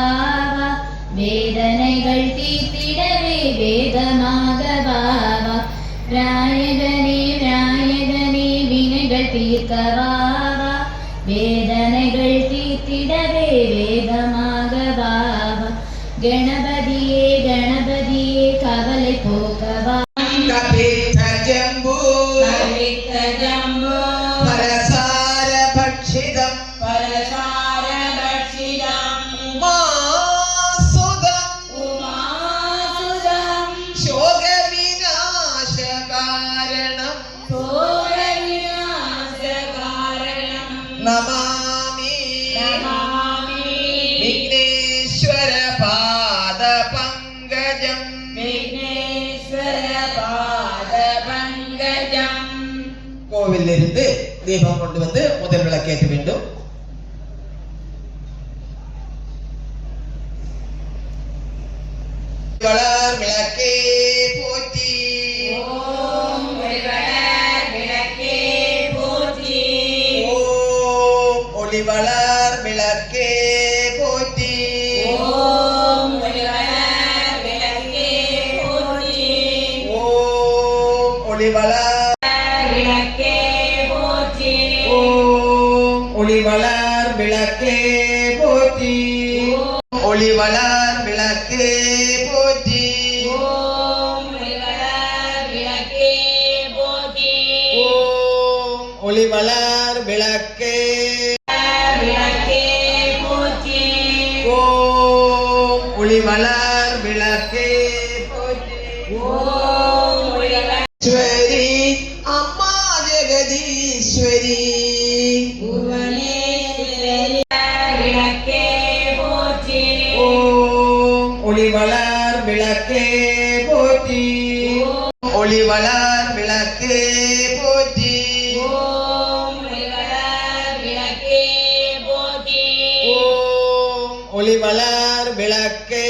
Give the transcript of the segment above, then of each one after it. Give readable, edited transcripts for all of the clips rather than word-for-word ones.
வாவா வேதனைகள் தீர்த்திடவே வேதமாக வாவா விநாயகனே விநாயகனே வினைகள் தீர்க்க வாவா வேதனைகள் தீர்த்திடவே வேதமாக வாவா கணபதியே கணபதியே கவலை போக்கவா ஜம்பு பரசார பட்சிதம் உமாசுதம் சோக விநாச காரணம் நமாமி விக்னேஸ்வர பாத பங்கஜம் கோவிலில் இருந்து தீபம் கொண்டு வந்து முதல் விளக்கேற்ற வேண்டும். வளர் விளக்கே போற்றி ஓம் ஒளிவளர் விளக்கே போற்றி ஓம் ஒளிவளர் விளக்கே போற்றி ஓம் ஒளிவளர் விளக்கே போற்றி ஓம் ஒளிவளர் விளக்கே போற்றி ஓம் ஒளிவளர் விளக்கே போற்றி ஒளிவளர் விளக்கே போற்றி ஓம் ஒளிவளர் விளக்கே போற்றி ஓம் ஒளிவளர் விளக்கே விளக்கே போற்றி ஓம் ஒளிவளர் விளக்கே போற்றி ஓம் ஒளிவளர் ஈஸ்வரி அம்மா ஜெகதீஸ்வரி புவனேஸ்வரி விளக்கே போற்றி ஓம் ஒளிவளர் விளக்கே போற்றி ஒளிவளர் விளக்கே போற்றி ஓம் ஒளிவளர் விளக்கே போற்றி ஓம் ஒளிவளர் விளக்கே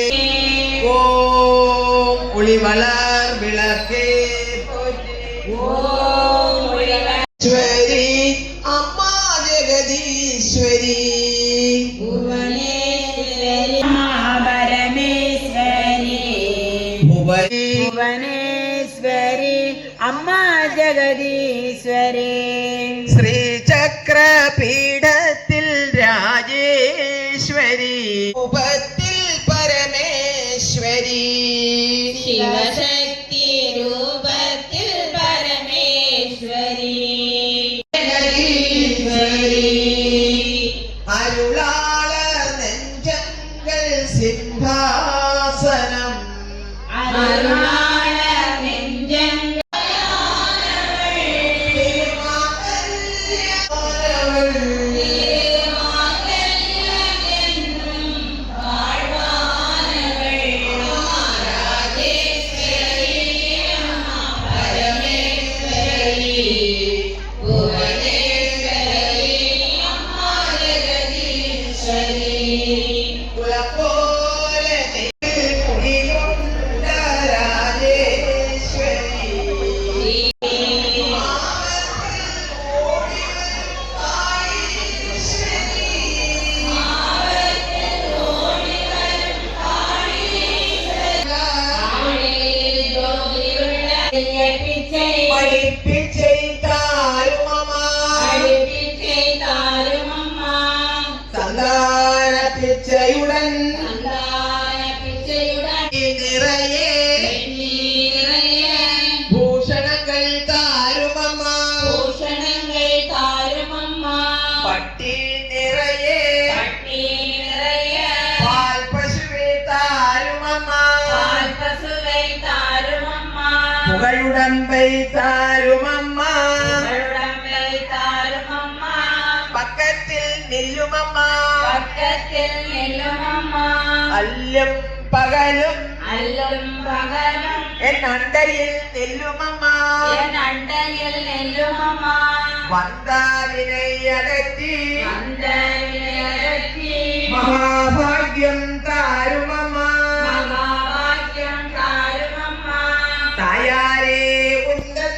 ஓம் ஒளிவளர் விளக்கே போற்றி ஓம் ஒளிவளர் ஈஸ்வரி அம்மா ஜெகதீஸ்வரி புவனேஸ்வரி பரமேஸ்வரி புவனேஸ்வரி அம்மா ஜெகதீஸ்வரி ശ്രീചക്ര പീഠത്തിൽ രാജേശ്വരി രൂപത്തിൽ പരമേശ്വരി ശിവശക്തി രൂപത്തിൽ പരമേശ്വരി അരുളാളർ നെഞ്ചങ്ങൾ സിംഹാസനം അരുളാള നെഞ്ചങ്ങൾ படிப்பிச்சை தாருமமா சந்தான பிச்சையுடன் நிறையே பூஷணங்கள் தாருமம்மா பட்டி நிறையே பால் பசுவே தாருமம்மா புகழுடம்பை தாருமம்மா பக்கத்தில் நில்லுமம்மா അല്ലും പകലും എൻ അണ്ടയിൽ നെല്ലുമമ്മ വന്ദാവിനെ അകറ്റി മഹാഭാഗ്യം താരുമമ്മ തായാരേ ഉന്തൻ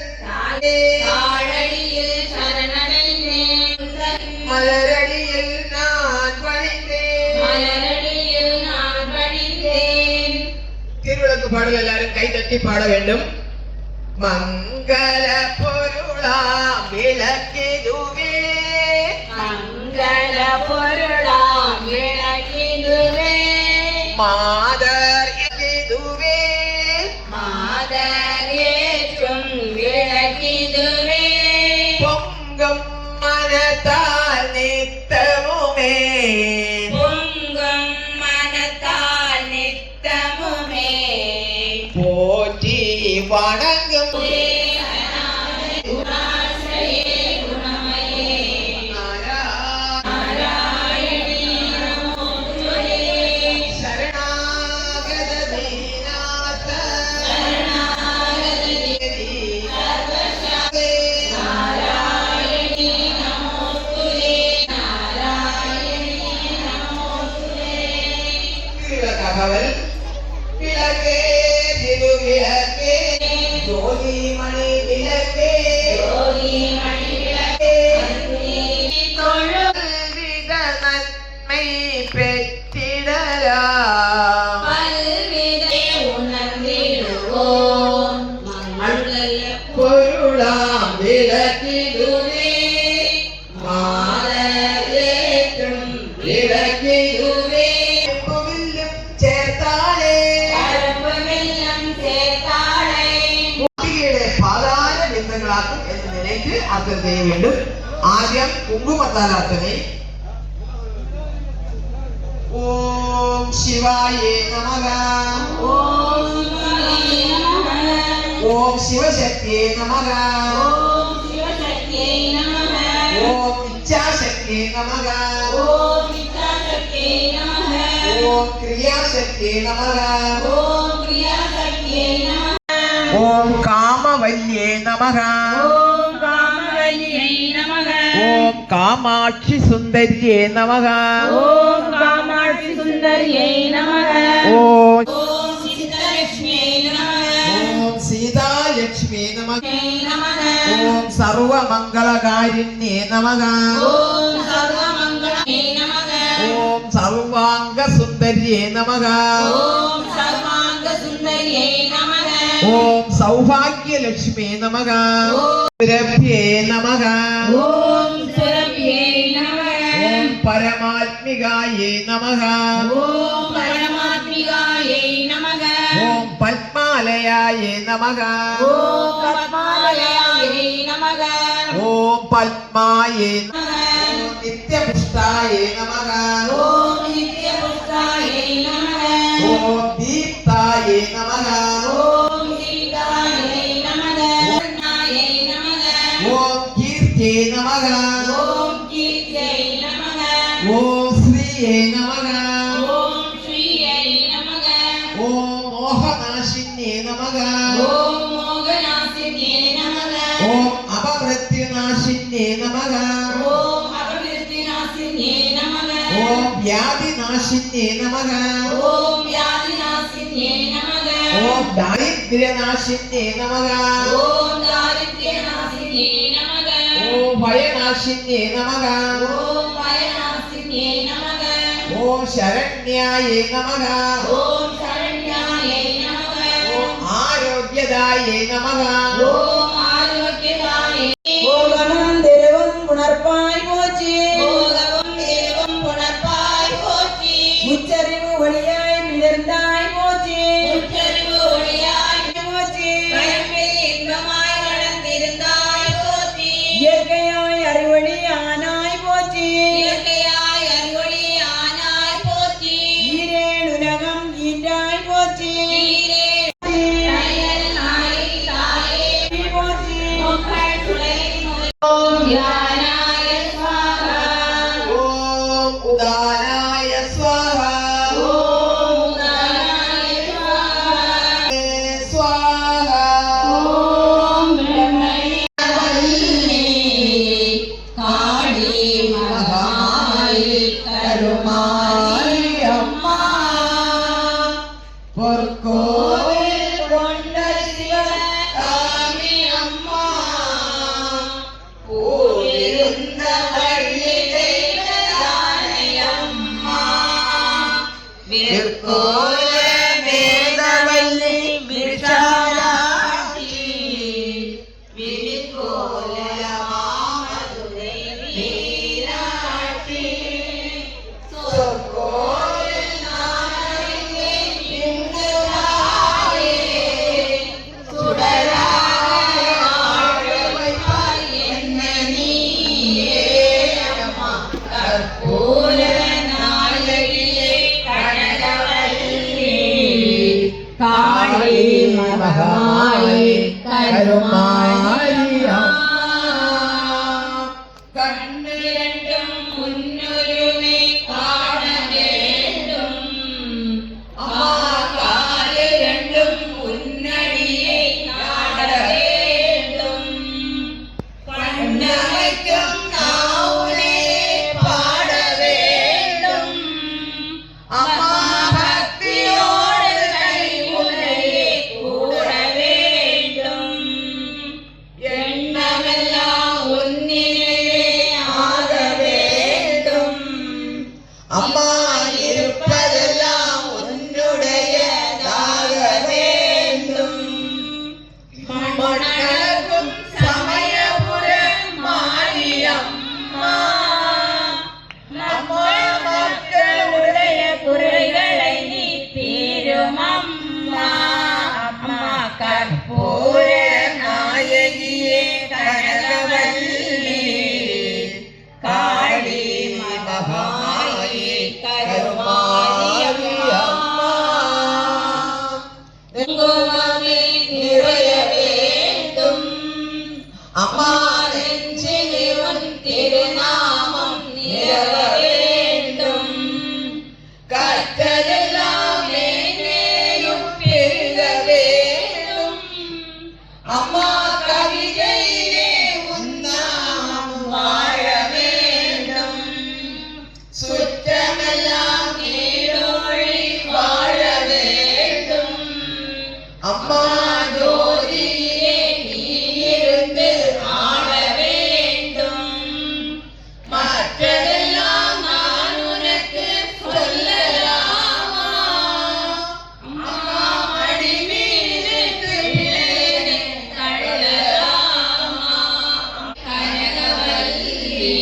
മലരടിയിൽ ഞാൻ പണിതേ பாடல் எல்லாரும் கை தட்டி பாட வேண்டும். மங்கள பொருளாம் விளக்கிதுவே, மங்கள பொருளாம் விளக்கிதுவே, மாதர் இதுவே, மாதர் ஏற்றும் விளக்கிதுவே, பொங்கும் மனத்தால் நித்தமுமே, பொங்கும் மனத்தால் நித்தமுமே, போற்றி வணங்கும் தகவல். விளக்கே திருவிளக்கே, ஜோதி மணி விளக்கே, வித நன்மை பெற்றிடலாம். பல்விதை உணர்ந்திடுவோம் மங்கள பொருளாம் விளக்கிதுவே, மாதர் ஏற்றும் விளக்கிதுவே, கோவிலும் சேர்த்தாலே கரும்புவெல்லம் சேர்த்தாளை மூலிகைയുടെ பாதார விந்தங்களாக்கும் என்று நினைத்து அர்த்தம் செய்ய வேண்டும். ஆദ്യം குங்குமத்தால் அர்த்தனை. ஓம் சிவாயே நமக, ஓம் சிவாய நமக, ஓம் சிவசக்தியே நமக, ஓம் சிவசக்தியை நமக, ஓம் இச்சாசக்தியே நமக, ஓம் இச்சாசக்தியை நமக, ஓம் கிரியாசக்தியே நமக, ஓம் கிரியாசக்தியை நமக, ஓம் காமவல்லியே நமக, ஓம் காமவல்லியை நமக, ஓம் காமாட்சி சுந்தரியே நமக, ஓம் காமாட்சி சுந்தரியை நமக, ஓம் ஓம் சித்தலட்சுமியை நமக, ஓம் சீதாலட்சுமி நமக, நமக, ஓம் சர்வமங்களகாரிண்யே நமக, ஓம் சர்வமங்களே நமக, ஓம் சர்வாங்க சுந்தரியே நமக, ஓம் சர்வாங்க சுந்தரியை நமக, ஓம் சௌபாகியலட்சுமி நமக, சுரபியே நமக, ஓம் சுரபியை நமக, ஓம் பரமாத்மிகாயே நமக, ஓம் பரமாத்மிகாயை நமக, ஓம் பத்மாலயாயே நமக, ஓம் பத்மாலயாயை நமக, ஓம் பத்மாயே நமக, ஓம் நித்யபுஷ்டாயே நமக, ஓம் நித்யபுஷ்டாயை நமக, ஓம் தீப்தாயே நமக, ஓம் சீதாயை நமக, நாயை நமக, ஓம் கீர்த்தியே நமக, ஓம் கீர்த்தியை நமக, ஓம் ஸ்ரீயே நமக, ஓம் ஸ்ரீயை நமக, ஓம் மோகநாசின்யே நமக, ஓம் மோகநாசினியே நமக, ஓம் அபமிருத்யுநாசின்யே நமக, ஓம் அபமிருத்திநாசினியே நமக, ஓம் வியாதிநாசின்யே நமக, ஓம் வியாதிநாசினியே நமக, ஓம் தாரித்ர்யநாசின்யே நமக, ஓம் தாரித்ர்யநாசினியே நமக, ஓம் பயநாசின்யே நமக, ஓம் பயநாசினியே நமக, ஓம் சரண்யாயே நமக, ஓம் சரண்யாயை நமக, ஓம் ஆரோக்கியதாயே நமக, ஓம் ஆரோக்கியதாயை போகமும் தெருவும் புணர்ப்பாய் போச்சு போகவும் தேவும் புணர்ப்பாய் போற்றி, உச்சரிவு ஒளியாய் மிளர்ந்தாய் போச்சு உற்றறிவு ஒளியாய் போச்சு பயன்பில் இன்பமாய் வளர்ந்திருந்தாய் போற்றி, இயற்கையாய் அறிவொளி ஆனாய் போச்சு இயற்கையாய் அருளி ஆனாய் போற்றி, ஈரேழு உலகம் ஈன்றாய் போச்சு ஈரே அயல் நாய் தாயே போச்சு முக்கள் துளை நுழை. ஓம் ஞானாய ஸ்வாஹா, ஓம் உதானாய ஸ்வாஹா, ஓம் உதானாய ஸ்வாஹா, ஸ்வாஹா, ஓம் பிரம்மணே வல்லே காளி மகாமாயி கருமாரி அம்மா, பொற்கோவில் கொண்ட சிவகாமி அம்மா, பூவிருந்த வள்ளி தெய்வயானை அம்மா, விற்கோல வேதவல்லி മകമായി കരുമാരി കണ്ണിരണ്ടും മുന്നൊരുമേ കാണ வேண்டும் അമ്മാ കാല് രണ്ടും മുന്നടിയെ നാട வேண்டும் കണ്ണമയ്ക്കും നാവുനെ പാട வேண்டும் അമ്മാ ഭക്തിയോട് കൈമുനയെ കൂട வேண்டும் എണ്ണമെല്ലാം ഒന്നിനെ ആക வேண்டும் அம்மா இருப்பதெல்லாம் உன்னுடையதாக வேண்டும் மணக்கும் சமயபுரம் மாரியம்மா மக்களுடைய குறைகளை நீ தீரும் அம்மா அம்மா கற்பூர நாயகியே கனகவல்லி காளி மகமாயி கருமாரியம்மா குங்குமமே நிறைய வேண்டும் அம்மா நெஞ்சிலே உன் திருநாமம் நிலவ வேண்டும் கற்றதெல்லாம் மேன்மேலும் பெருக வேண்டும் அம்மா கவிதையிலே உன் நாமம் வாழ வேண்டும் சுற்றமெல்லாம் நீடோழி வாழ வேண்டும் அம்மா ஜோதியிலே நீ இருந்து ஆள வேண்டும் மற்றதெல்லாம் நான் உனக்கு சொல்லலாமா அம்மா மடி மீது பிள்ளையை தள்ளலாமா கனகவல்லி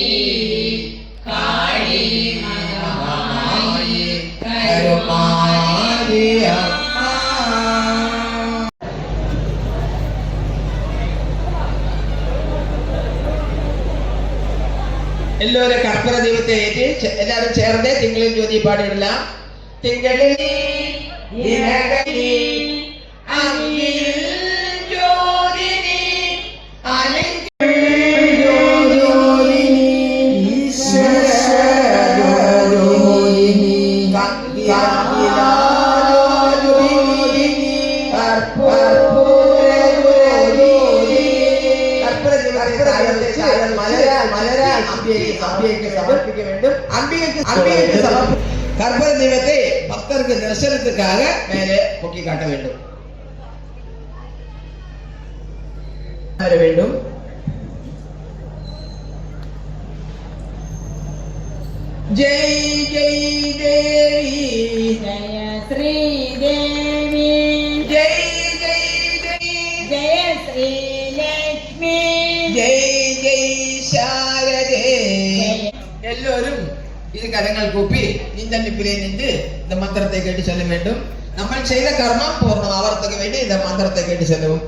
காளி மகமாயி கருமாரி அம்மா എല്ലാവരും കർപ്പൂര ദൈവത്തെ ഏറ്റ് എല്ലാവരും ചേർന്ന് തിങ്കളിൽ ജ്യോതി പാടിയിടலாம் തിങ്കളിൽ ദിനകളിൽ അങ്ങിൽ ജ്യോതിനി கற்பூர தெய்வத்தை பக்தருக்கு தரிசனத்துக்காக மேலே பொக்கி காட்ட வேண்டும் வர வேண்டும் ஜெய் ஜெய் தேவி ஜய ஸ்ரீதேவி ஜெய் ஜெய் தேவி ஜய ஸ்ரீலக்ஷ்மி ஜெய் ஜெய் சாரதே எல்லோரும் இரு கரங்கள் கூப்பி இந்த நிப்பிலே நின்று இந்த மந்திரத்தை கேட்டு சொல்ல வேண்டும் நம்ம செய்த கர்மம் பூர்ணம் ஆவறதுக்கு வேண்டி இந்த மந்திரத்தை கேட்டு சொல்லவும்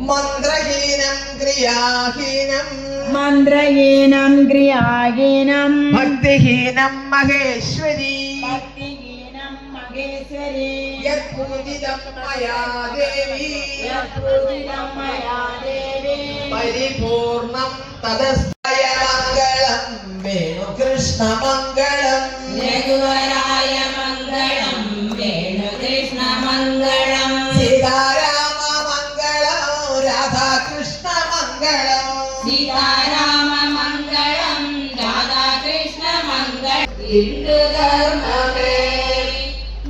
மந்திரஹீனம் கிரியாஹீனம் மந்திரஹீனம் கிரியாஹீனம் பக்திஹீனம் மகேஸ்வரி பக்திஹீனம் மகேஸ்வரி யத்பூஜிதம் மயா தேவி யத்பூஜிதம் மயா தேவி பரிபூர்ணம் ததஸ்தய மங்களம் வேணு கிருஷ்ண மங்களம் ரகுவராய மங்களம் வேணு கிருஷ்ண மங்களம் சீதாராம மங்களம் ராதா கிருஷ்ண மங்களம் சீதாராம மங்களம் ராதா கிருஷ்ண மங்களம் இந்து தர்மமே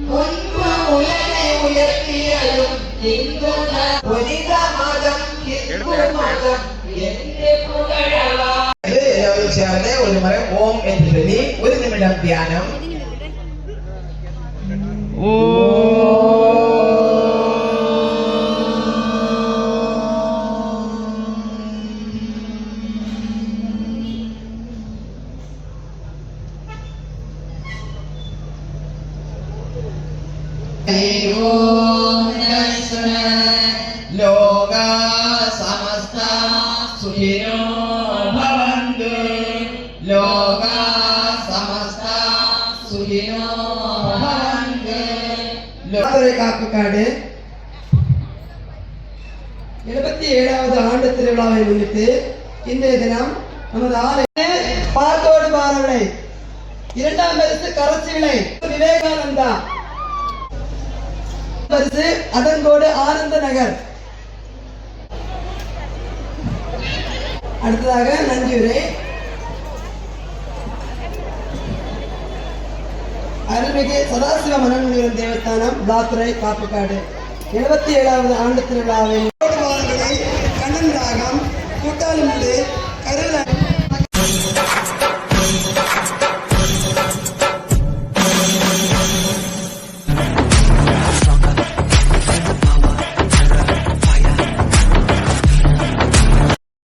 முன்பு உலகை உயர்த்தியலும் இந்து புனித மதம் ஹிந்து மதம் என்று புகழவா எல்லாரும் சேர்ந்து ஒரு முறை ஓம் என்று சொல்லி ஒரு நிமிடம் தியானம் ലോകാ സമസ്ത സുഖിനോ ഭവന്തു ലോകാ സമസ്ത സുഖിനോ ഭവന്തു ലോകരെ കാപ്പക്കാട് 77வது ஆண்டு திருவிழாவை முன்னிட்டு இன்றைய தினம் நமது ஆலய பாட்டோடு பாரவிளை, 2ஆம் பரிசு கரச்சி விளை விவேகானந்தா, பரிசு அதங்கோடு ஆனந்த நகர். அடுத்ததாக நன்றியுரை அருள்மிகு சதாசிவ மனோன்மணியம் தேவஸ்தானம் பிளாத்துறை காப்புக்காடு 77வது ஆண்டு திருவிழாவை